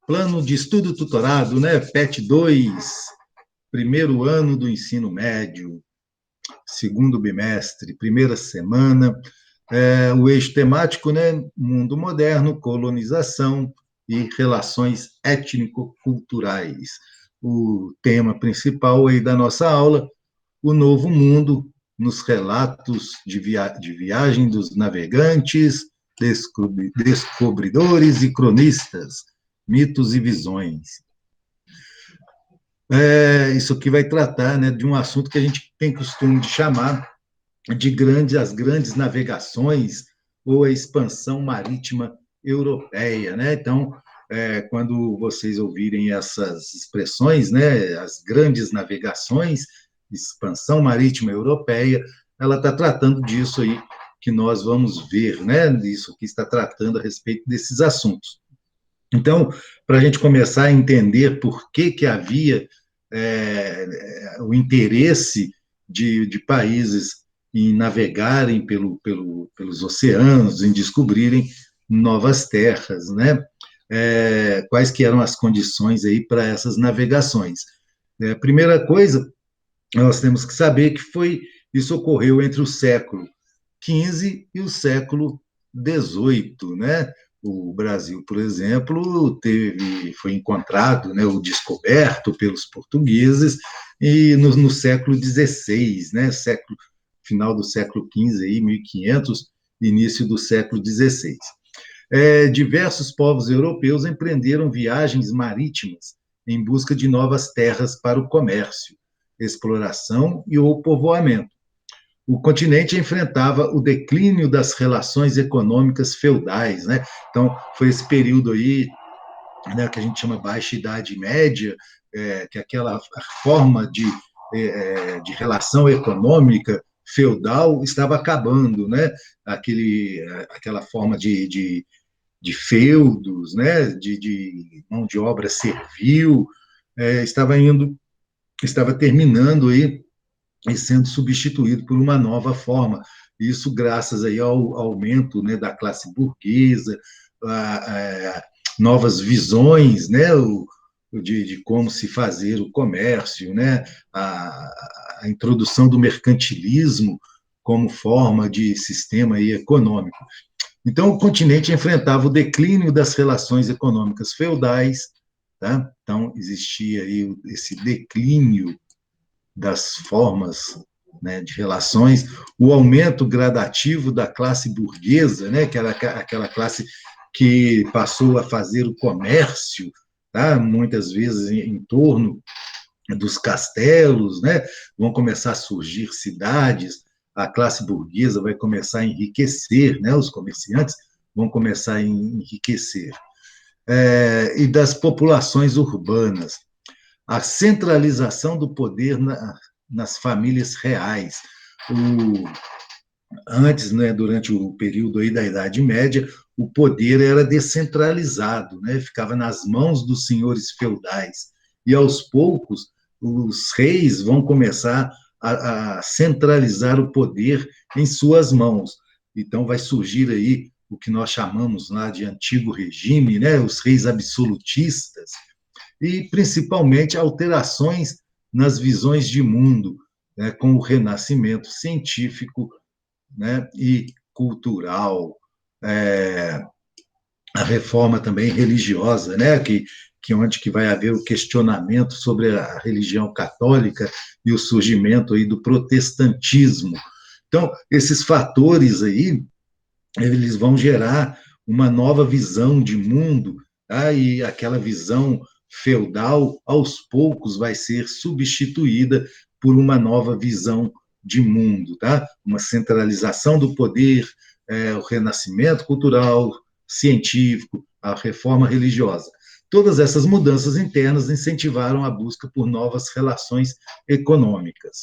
Plano de estudo tutorado, né? PET 2, primeiro ano do ensino médio, segundo bimestre, primeira semana. O eixo temático, né? Mundo moderno, colonização e relações étnico-culturais. O tema principal aí da nossa aula, o novo mundo nos relatos de viagem dos navegantes, descobridores e cronistas, mitos e visões. Isso aqui vai tratar, né, de um assunto que a gente tem costume de chamar de as grandes navegações ou a expansão marítima europeia, né? Então, quando vocês ouvirem essas expressões, né, as grandes navegações, expansão marítima europeia, ela está tratando disso aí que nós vamos ver, né? Isso que está tratando a respeito desses assuntos. Então, para a gente começar a entender por que havia o interesse de países em navegarem pelos oceanos, em descobrirem novas terras, né? Quais que eram as condições aí para essas navegações? Primeira coisa, nós temos que saber que isso ocorreu entre o século XV e o século XVIII, né? O Brasil, por exemplo, foi encontrado, né, ou descoberto pelos portugueses e no século XVI, né, final do século XV, aí, 1500, início do século XVI. Diversos povos europeus empreenderam viagens marítimas em busca de novas terras para o comércio, exploração e o povoamento. O continente enfrentava o declínio das relações econômicas feudais, né? Então, foi esse período aí, né, que a gente chama Baixa Idade Média, que aquela forma de relação econômica feudal estava acabando, né? Aquela forma de feudos, né? De mão de obra servil, estava terminando aí e sendo substituído por uma nova forma. Isso graças aí ao aumento, né, da classe burguesa, novas visões, né, de como se fazer o comércio, né, a introdução do mercantilismo como forma de sistema aí econômico. Então, o continente enfrentava o declínio das relações econômicas feudais, tá? Então, existia aí esse declínio das formas, né, de relações, o aumento gradativo da classe burguesa, né, que era aquela classe que passou a fazer o comércio, tá, muitas vezes em torno dos castelos, né, vão começar a surgir cidades, a classe burguesa vai começar a enriquecer, né, os comerciantes vão começar a enriquecer. E das populações urbanas, a centralização do poder nas famílias reais. Antes, né, durante o período aí da Idade Média, o poder era descentralizado, né, ficava nas mãos dos senhores feudais. E, aos poucos, os reis vão começar a centralizar o poder em suas mãos. Então, vai surgir aí o que nós chamamos lá de antigo regime, né, os reis absolutistas, e principalmente alterações nas visões de mundo, né, com o renascimento científico, né, e cultural, a reforma também religiosa, né, onde que vai haver o questionamento sobre a religião católica e o surgimento aí do protestantismo. Então, esses fatores aí, eles vão gerar uma nova visão de mundo, tá? E aquela visão feudal, aos poucos, vai ser substituída por uma nova visão de mundo, tá? Uma centralização do poder, o renascimento cultural, científico, a reforma religiosa. Todas essas mudanças internas incentivaram a busca por novas relações econômicas.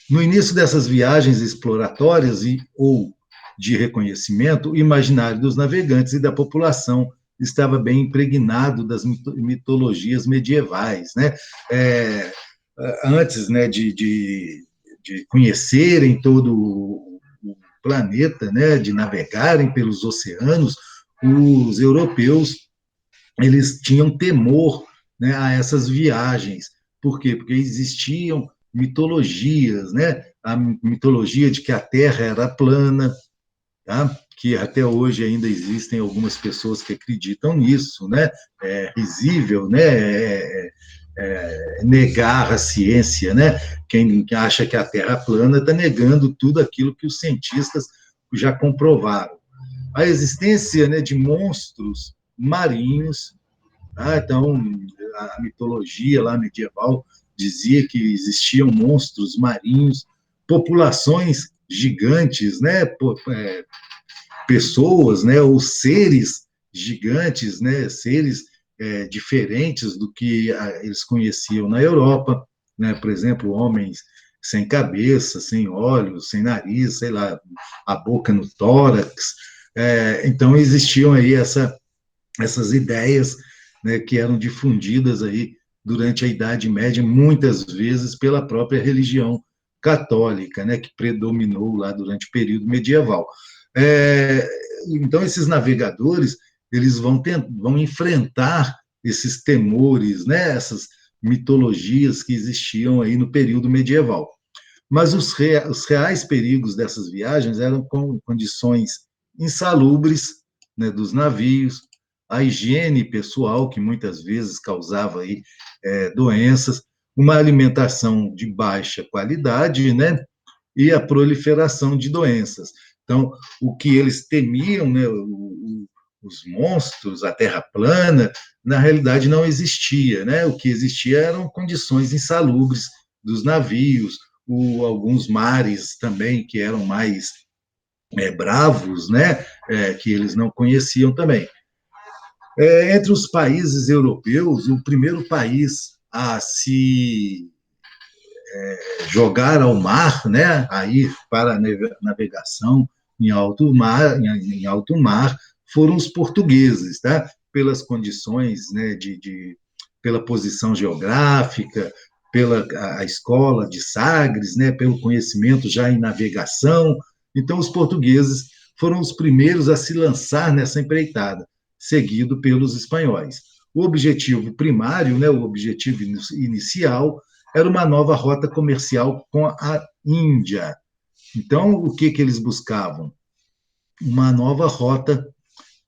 No início dessas viagens exploratórias ou de reconhecimento, o imaginário dos navegantes e da população estava bem impregnado das mitologias medievais, né? Antes, né, de conhecerem todo o planeta, né, de navegarem pelos oceanos, os europeus eles tinham temor, né, a essas viagens. Por quê? Porque existiam mitologias, né? A mitologia de que a Terra era plana, tá? Que até hoje ainda existem algumas pessoas que acreditam nisso, né? É risível, né? Negar a ciência, né? Quem acha que a Terra é plana está negando tudo aquilo que os cientistas já comprovaram. A existência, né, de monstros marinhos. Então, a mitologia lá medieval dizia que existiam monstros marinhos, populações gigantes, né, pessoas, né, ou seres gigantes, né, seres diferentes do que eles conheciam na Europa, né, por exemplo, homens sem cabeça, sem olhos, sem nariz, sei lá, a boca no tórax. Então existiam aí essas ideias, né, que eram difundidas aí durante a Idade Média, muitas vezes pela própria religião católica, né, que predominou lá durante o período medieval. É, então, esses navegadores, eles vão enfrentar esses temores, né, essas mitologias que existiam aí no período medieval. Mas os reais perigos dessas viagens eram com condições insalubres, né, dos navios, a higiene pessoal, que muitas vezes causava aí, doenças, uma alimentação de baixa qualidade, né, e a proliferação de doenças. Então, o que eles temiam, né, os monstros, a terra plana, na realidade não existia, né? O que existia eram condições insalubres dos navios, alguns mares também que eram mais bravos, né? Que eles não conheciam também. Entre os países europeus, o primeiro país a se jogar ao mar, né, a ir para a navegação em alto mar, foram os portugueses, tá? Pelas condições, né, pela posição geográfica, pela a escola de Sagres, né, pelo conhecimento já em navegação. Então, os portugueses foram os primeiros a se lançar nessa empreitada, seguido pelos espanhóis. O objetivo primário, né, o objetivo inicial, era uma nova rota comercial com a Índia. Então, o que eles buscavam? Uma nova rota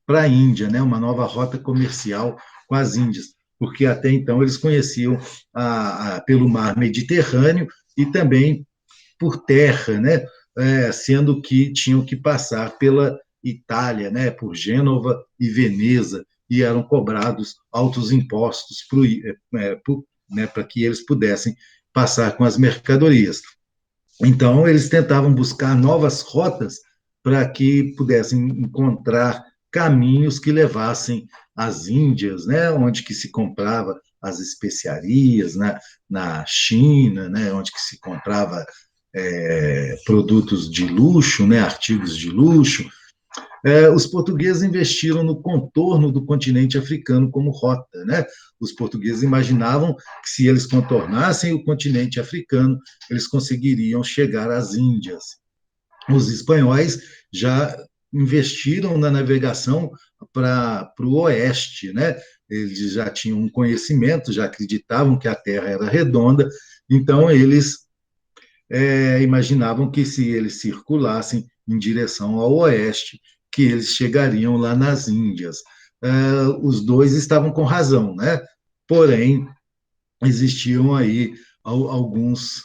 para a Índia, né? Uma nova rota comercial com as Índias, porque até então eles conheciam pelo mar Mediterrâneo e também por terra, né? Sendo que tinham que passar pela Itália, né? Por Gênova e Veneza, e eram cobrados altos impostos né, para que eles pudessem passar com as mercadorias. Então, eles tentavam buscar novas rotas para que pudessem encontrar caminhos que levassem às Índias, né, onde que se comprava as especiarias, na China, né, onde que se comprava produtos de luxo, né, artigos de luxo. Os portugueses investiram no contorno do continente africano como rota, né? Os portugueses imaginavam que se eles contornassem o continente africano, eles conseguiriam chegar às Índias. Os espanhóis já investiram na navegação para o oeste, né? Eles já tinham um conhecimento, já acreditavam que a Terra era redonda, então eles imaginavam que se eles circulassem em direção ao oeste, que eles chegariam lá nas Índias. Os dois estavam com razão, né? Porém, existiam aí alguns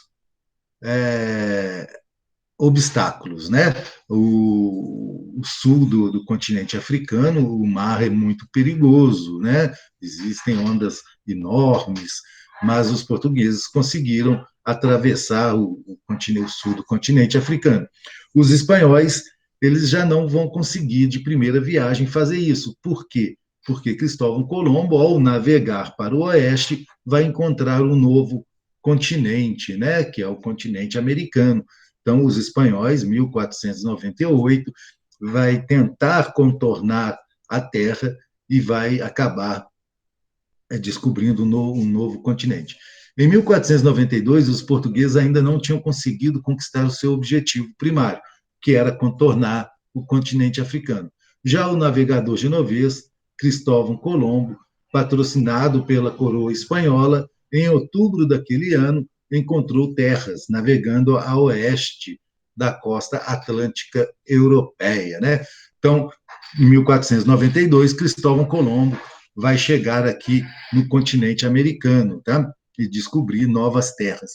obstáculos, né? O sul do continente africano, o mar é muito perigoso, né? Existem ondas enormes, mas os portugueses conseguiram atravessar o sul do continente africano. Os espanhóis, eles já não vão conseguir de primeira viagem fazer isso. Por quê? Porque Cristóvão Colombo, ao navegar para o oeste, vai encontrar um novo continente, né? Que é o continente americano. Então, os espanhóis, 1498, vai tentar contornar a Terra e vai acabar descobrindo um novo continente. Em 1492, os portugueses ainda não tinham conseguido conquistar o seu objetivo primário, que era contornar o continente africano. Já o navegador genovês, Cristóvão Colombo, patrocinado pela coroa espanhola, em outubro daquele ano, encontrou terras, navegando a oeste da costa atlântica europeia, né? Então, em 1492, Cristóvão Colombo vai chegar aqui no continente americano, tá? E descobrir novas terras.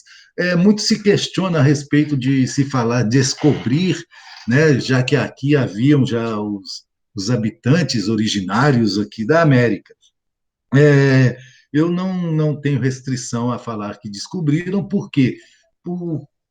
Muito se questiona a respeito de se falar descobrir, né? Já que aqui haviam já os habitantes originários aqui da América. Eu não tenho restrição a falar que descobriram, porque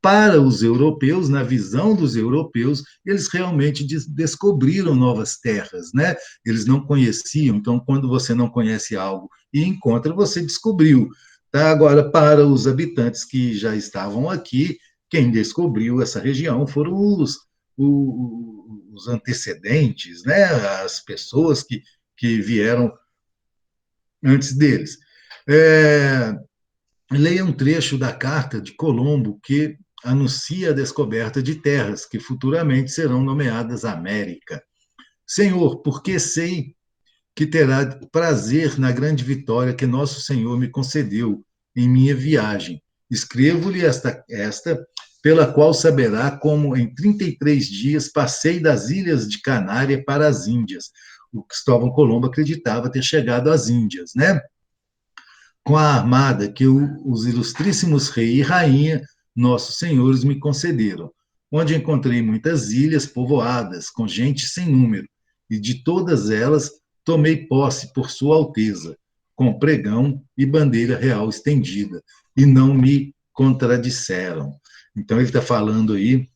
para os europeus, na visão dos europeus, eles realmente descobriram novas terras, né? Eles não conheciam, então, quando você não conhece algo e encontra, você descobriu. Tá? Agora, para os habitantes que já estavam aqui, quem descobriu essa região foram os antecedentes, né? As pessoas que vieram antes deles. É, Leia um trecho da carta de Colombo que anuncia a descoberta de terras que futuramente serão nomeadas América. Senhor, porque sei que terá prazer na grande vitória que nosso Senhor me concedeu em minha viagem. Escrevo-lhe esta, pela qual saberá como em 33 dias passei das ilhas de Canária para as Índias. O Cristóvão Colombo acreditava ter chegado às Índias, né? Com a armada que os ilustríssimos rei e rainha, nossos senhores, me concederam, onde encontrei muitas ilhas povoadas, com gente sem número, e de todas elas tomei posse por sua alteza, com pregão e bandeira real estendida, e não me contradisseram. Então, ele está falando aí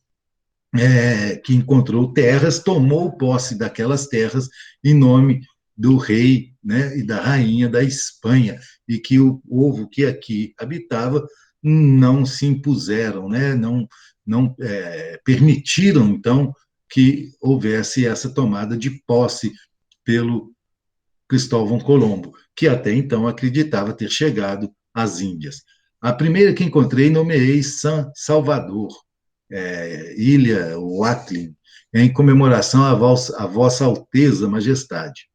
que encontrou terras, tomou posse daquelas terras em nome do rei, né, e da rainha da Espanha, e que o povo que aqui habitava não se impuseram, né, não permitiram, então, que houvesse essa tomada de posse pelo Cristóvão Colombo, que até então acreditava ter chegado às Índias. A primeira que encontrei nomeei San Salvador, Ilha Watling, em comemoração à vossa Alteza Majestade,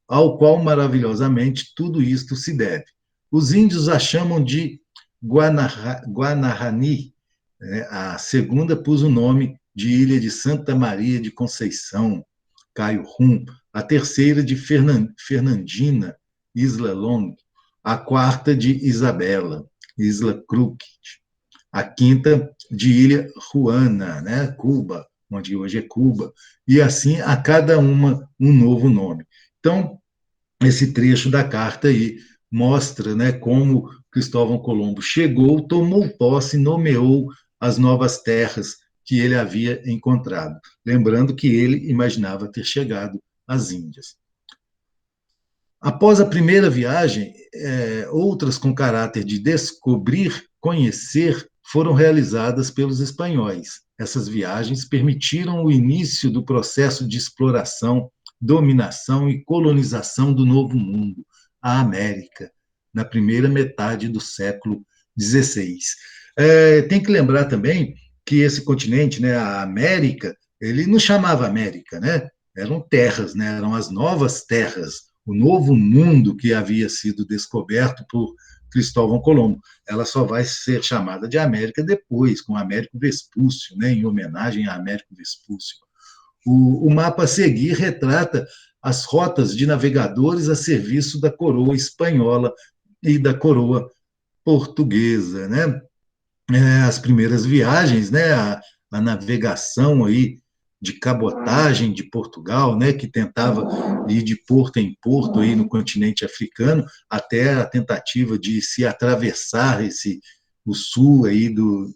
ao qual maravilhosamente tudo isto se deve. Os índios a chamam de Guanahani, né? A segunda pus o nome de Ilha de Santa Maria de Conceição, Caio Rum, a terceira de Fernandina, Isla Long, a quarta de Isabela, Isla Crooked, a quinta de Ilha Juana, né, Cuba, onde hoje é Cuba, e assim a cada uma um novo nome. Então, esse trecho da carta aí mostra, né, como Cristóvão Colombo chegou, tomou posse, nomeou as novas terras que ele havia encontrado. Lembrando que ele imaginava ter chegado às Índias. Após a primeira viagem, outras com caráter de descobrir, conhecer, foram realizadas pelos espanhóis. Essas viagens permitiram o início do processo de exploração, dominação e colonização do Novo Mundo, a América, na primeira metade do século XVI. Tem que lembrar também que esse continente, né, a América, ele não chamava América, né? Eram terras, né? Eram as novas terras, o novo mundo que havia sido descoberto por Cristóvão Colombo. Ela só vai ser chamada de América depois, com Américo Vespúcio, né, em homenagem a Américo Vespúcio. O mapa a seguir retrata as rotas de navegadores a serviço da coroa espanhola e da coroa portuguesa, né? As primeiras viagens, né? A navegação aí de cabotagem de Portugal, né, que tentava ir de porto em porto aí no continente africano, até a tentativa de se atravessar o sul aí do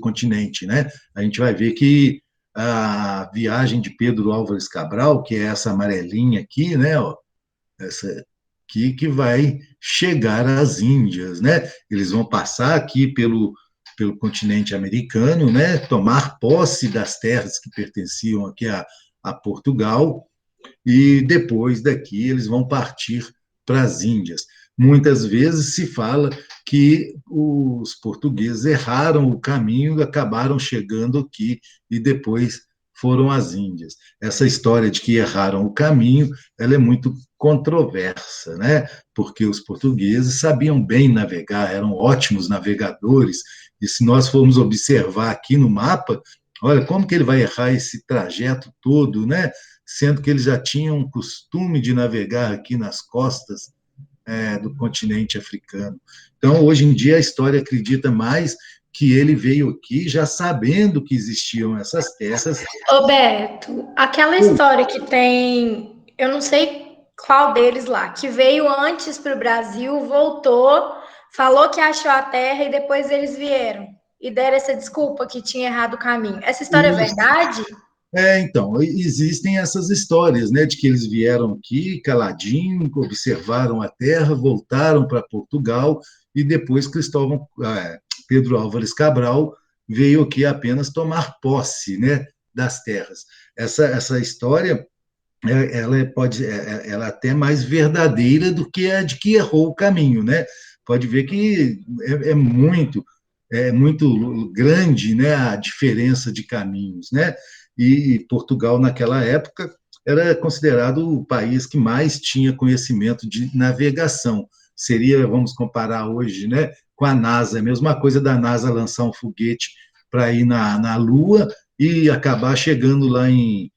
continente, né? A gente vai ver que a viagem de Pedro Álvares Cabral, que é essa amarelinha aqui, né, ó, essa aqui que vai chegar às Índias, né? Eles vão passar aqui pelo continente americano, né, tomar posse das terras que pertenciam aqui a Portugal, e depois daqui eles vão partir para as Índias. Muitas vezes se fala que os portugueses erraram o caminho e acabaram chegando aqui e depois foram as Índias. Essa história de que erraram o caminho, ela é muito controversa, né? Porque os portugueses sabiam bem navegar, eram ótimos navegadores, e se nós formos observar aqui no mapa, olha como que ele vai errar esse trajeto todo, né? Sendo que eles já tinham o costume de navegar aqui nas costas do continente africano. Então, hoje em dia, a história acredita mais que ele veio aqui já sabendo que existiam essas terras. Ô Beto, aquela história que tem, eu não sei qual deles lá, que veio antes para o Brasil, voltou, falou que achou a terra e depois eles vieram e deram essa desculpa que tinha errado o caminho. Essa história é verdade? Então, existem essas histórias, né, de que eles vieram aqui caladinho, observaram a terra, voltaram para Portugal e depois Pedro Álvares Cabral veio aqui apenas tomar posse, né, das terras. Essa história ela é até mais verdadeira do que a de que errou o caminho, né? Pode ver que é muito grande, né, a diferença de caminhos, né? E Portugal, naquela época, era considerado o país que mais tinha conhecimento de navegação. Seria, vamos comparar hoje, né, com a NASA, a mesma coisa da NASA lançar um foguete para ir na Lua e acabar chegando lá em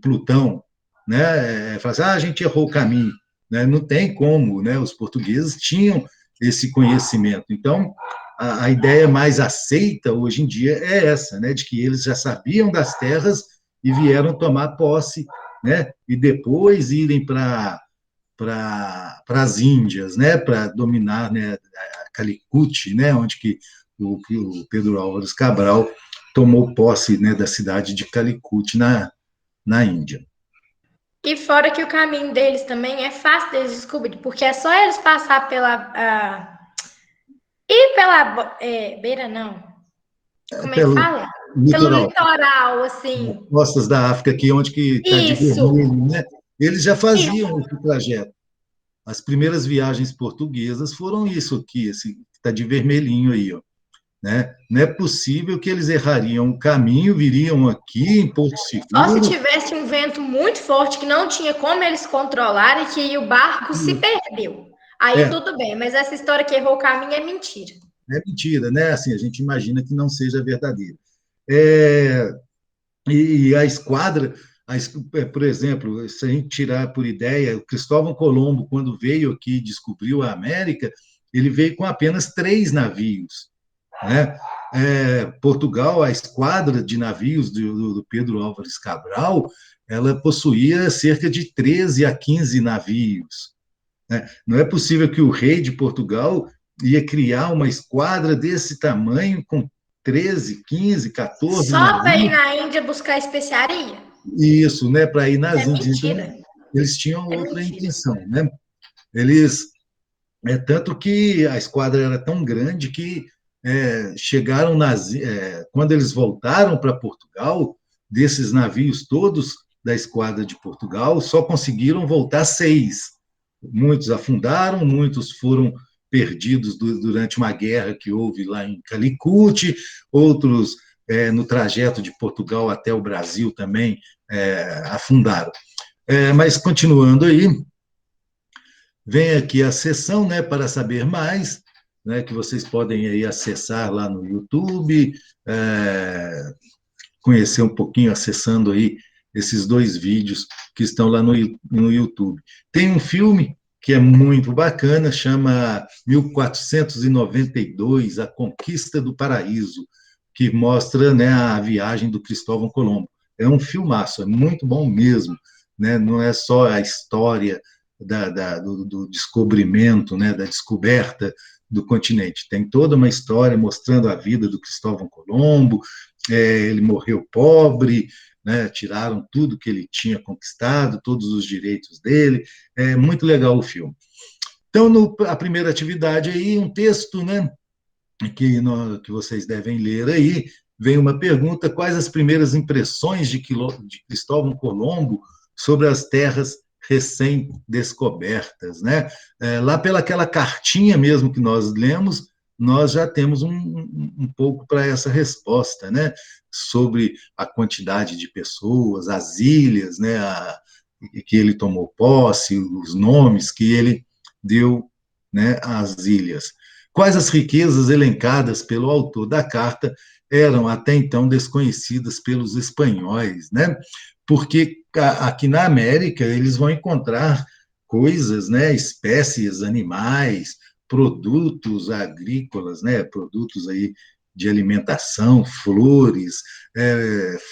Plutão, né? Falar assim, a gente errou o caminho, né? Não tem como, né? Os portugueses tinham esse conhecimento. Então, a ideia mais aceita hoje em dia é essa, né? De que eles já sabiam das terras e vieram tomar posse, né? E depois irem para as Índias, né? Para dominar, né? A Calicut, né? Onde que o Pedro Álvares Cabral tomou posse, né? Da cidade de Calicut na Índia. E fora que o caminho deles também é fácil deles descobrir, porque é só eles passar beira, não. Como é que Pelo fala? Pelo litoral, litoral, assim. costas da África, aqui onde que está de Isso, vermelho, né? Eles já isso. faziam esse trajeto. As primeiras viagens portuguesas foram isso aqui, esse que está de vermelhinho aí, ó, né? Não é possível que eles errariam o caminho, viriam aqui em Porto Só se Seguro. tivesse um vento muito forte que não tinha como eles controlarem, que aí o barco se perdeu. Aí É, tudo bem, mas essa história que errou o caminho é mentira. é mentira, né? Assim, a gente imagina que não seja verdadeiro. É, e a esquadra, por exemplo, se a gente tirar por ideia, o Cristóvão Colombo, quando veio aqui e descobriu a América, ele veio com apenas 3 navios, né? Portugal, a esquadra de navios do Pedro Álvares Cabral, ela possuía cerca de 13 a 15 navios, né? Não é possível que o rei de Portugal ia criar uma esquadra desse tamanho com 13, 15, 14 Só para ir navios. na Índia buscar especiaria? Isso, né, para ir Isso nas é Índias. mentira. Então, eles tinham É outra mentira. intenção, né? Eles, tanto que a esquadra era tão grande que chegaram quando eles voltaram para Portugal, desses navios todos da esquadra de Portugal, só conseguiram voltar 6. Muitos afundaram, muitos foram perdidos durante uma guerra que houve lá em Calicut, outros no trajeto de Portugal até o Brasil também afundaram. Mas continuando aí, vem aqui a sessão, né, para saber mais, né, que vocês podem aí acessar lá no YouTube, conhecer um pouquinho, acessando aí esses 2 vídeos que estão lá no YouTube. Tem um filme que é muito bacana, chama 1492, A Conquista do Paraíso, que mostra, né, a viagem do Cristóvão Colombo. É um filmaço, é muito bom mesmo, né? Não é só a história do descobrimento, né, da descoberta do continente. Tem toda uma história mostrando a vida do Cristóvão Colombo. Ele morreu pobre, né, tiraram tudo que ele tinha conquistado, todos os direitos dele. É muito legal o filme. Então, a primeira atividade aí, um texto, né, que vocês devem ler aí, vem uma pergunta: quais as primeiras impressões de Cristóvão Colombo sobre as terras recém-descobertas, né? Lá pelaquela cartinha mesmo que nós lemos, nós já temos um pouco para essa resposta, né? Sobre a quantidade de pessoas, as ilhas, né? Que ele tomou posse, os nomes que ele deu, né, às ilhas. Quais as riquezas elencadas pelo autor da carta eram até então desconhecidas pelos espanhóis, né? Porque aqui na América eles vão encontrar coisas, né, espécies, animais, produtos agrícolas, né, produtos aí de alimentação, flores,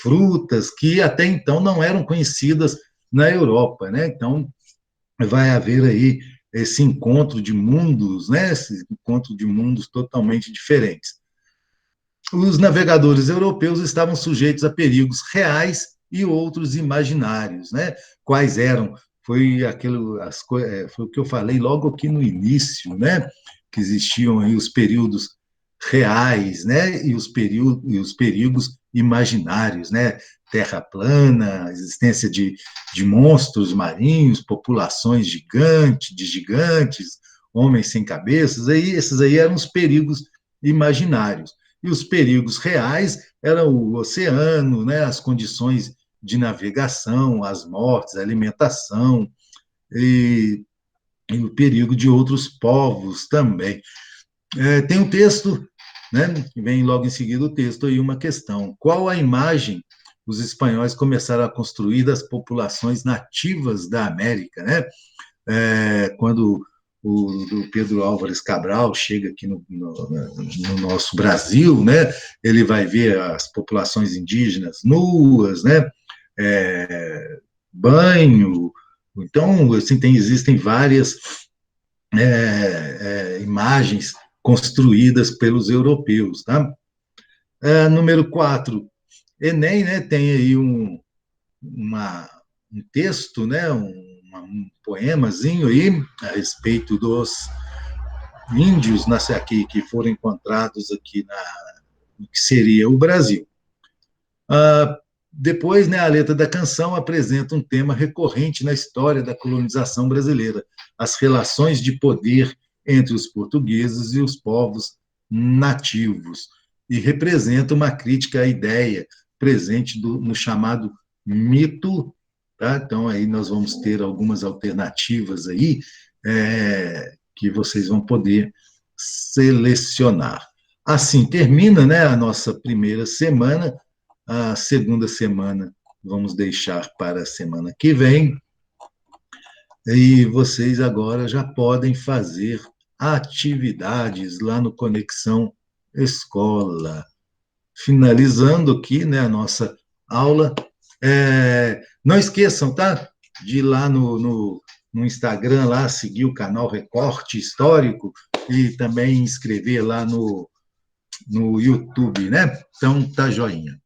frutas que até então não eram conhecidas na Europa, né? Então vai haver aí esse encontro de mundos, né? Esse encontro de mundos totalmente diferentes. Os navegadores europeus estavam sujeitos a perigos reais e outros imaginários, né? Quais eram? Foi aquilo, foi o que eu falei logo aqui no início, né? Que existiam aí os períodos reais, né? E os perigos imaginários, né? Terra plana, existência de monstros marinhos, populações de gigantes, homens sem cabeças, aí, esses aí eram os perigos imaginários. E os perigos reais eram o oceano, né, as condições de navegação, as mortes, a alimentação e o perigo de outros povos também. Tem um texto, né, que vem logo em seguida o texto, e uma questão. Qual a imagem os espanhóis começaram a construir das populações nativas da América, né? Quando o Pedro Álvares Cabral chega aqui no nosso Brasil, né? Ele vai ver as populações indígenas nuas, né? Banho. Então, assim, existem várias imagens construídas pelos europeus. Tá? Número 4, Enem, né, tem aí um texto, né, um poemazinho aí a respeito dos índios aqui, que foram encontrados aqui no que seria o Brasil. Depois, né, a letra da canção apresenta um tema recorrente na história da colonização brasileira, as relações de poder entre os portugueses e os povos nativos, e representa uma crítica à ideia presente no chamado mito. Tá? Então, aí nós vamos ter algumas alternativas aí que vocês vão poder selecionar. Assim termina, né, a nossa primeira semana. A segunda semana vamos deixar para a semana que vem. E vocês agora já podem fazer atividades lá no Conexão Escola. Finalizando aqui, né, a nossa aula. Não esqueçam, tá? De ir lá no Instagram, lá, seguir o canal Recorte Histórico e também inscrever lá no YouTube, né? Então, tá joinha.